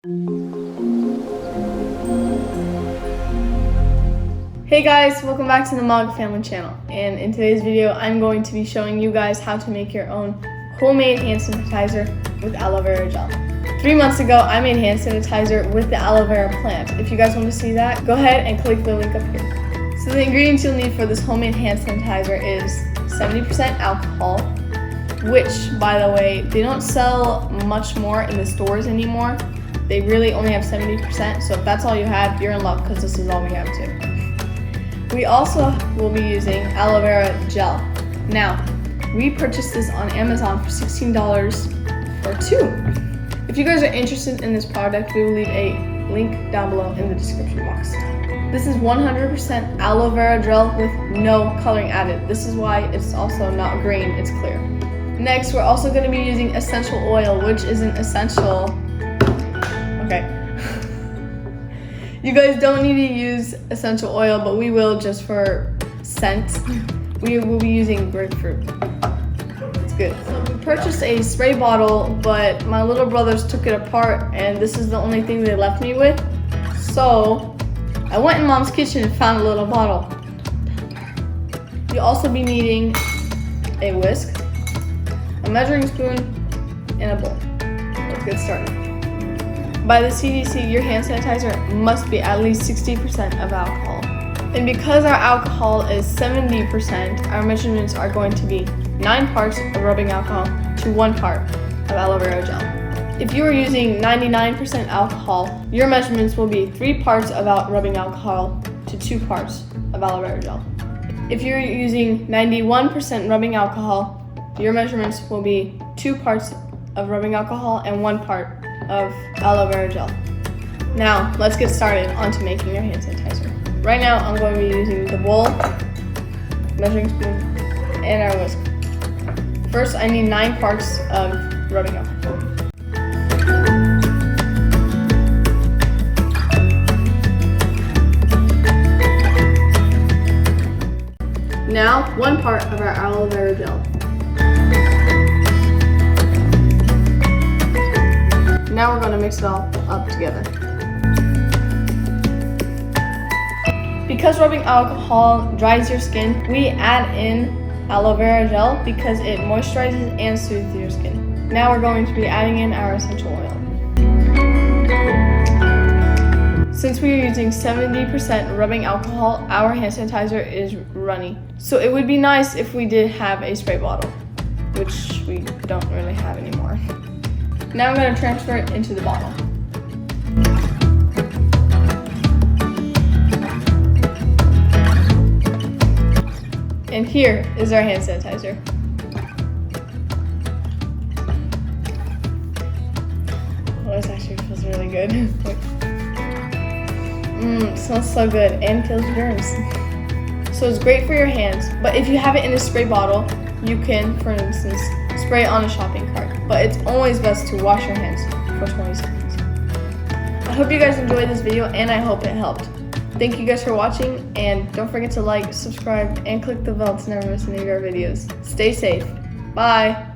Hey guys, welcome back to the Maga Family Channel, and in today's video I'm going to be showing you guys how to make your own homemade hand sanitizer with aloe vera gel. 3 months ago I made hand sanitizer with the aloe vera plant. If you guys want to see that, go ahead and click the link up here. So the ingredients you'll need for this homemade hand sanitizer is 70% alcohol, which, by the way, they don't sell much more in the stores anymore. They really only have 70%, so if that's all you have, you're in luck because this is all we have too. We also will be using aloe vera gel. Now, we purchased this on Amazon for $16 for 2. If you guys are interested in this product, we will leave a link down below in the description box. This is 100% aloe vera gel with no coloring added. This is why it's also not green, it's clear. Next, we're also going to be using essential oil, which isn't essential. Okay. You guys don't need to use essential oil, but we will just for scent. We will be using grapefruit. It's good. So we purchased a spray bottle, but my little brothers took it apart, and this is the only thing they left me with. So I went in Mom's kitchen and found a little bottle. You'll also be needing a whisk, a measuring spoon, and a bowl. Let's get started. By the CDC, your hand sanitizer must be at least 60% of alcohol. And because our alcohol is 70%, our measurements are going to be 9 parts of rubbing alcohol to 1 part of aloe vera gel. If you are using 99% alcohol, your measurements will be 3 parts of rubbing alcohol to 2 parts of aloe vera gel. If you're using 91% rubbing alcohol, your measurements will be 2 parts of rubbing alcohol and 1 part of aloe vera gel. Now, let's get started onto making your hand sanitizer. Right now, I'm going to be using the bowl, measuring spoon, and our whisk. First, I need 9 parts of rubbing alcohol. Now, 1 part of our aloe vera gel. Now we're going to mix it all up together. Because rubbing alcohol dries your skin, we add in aloe vera gel because it moisturizes and soothes your skin. Now we're going to be adding in our essential oil. Since we are using 70% rubbing alcohol, our hand sanitizer is runny. So it would be nice if we did have a spray bottle, which we don't really have anymore. Now I'm going to transfer it into the bottle. And here is our hand sanitizer. Oh, this actually feels really good. It smells so good and kills germs. So it's great for your hands, but if you have it in a spray bottle, you can, for instance, spray it on a shopping cart. But it's always best to wash your hands for 20 seconds. I hope you guys enjoyed this video and I hope it helped. Thank you guys for watching, and don't forget to like, subscribe, and click the bell to never miss any of our videos. Stay safe. Bye!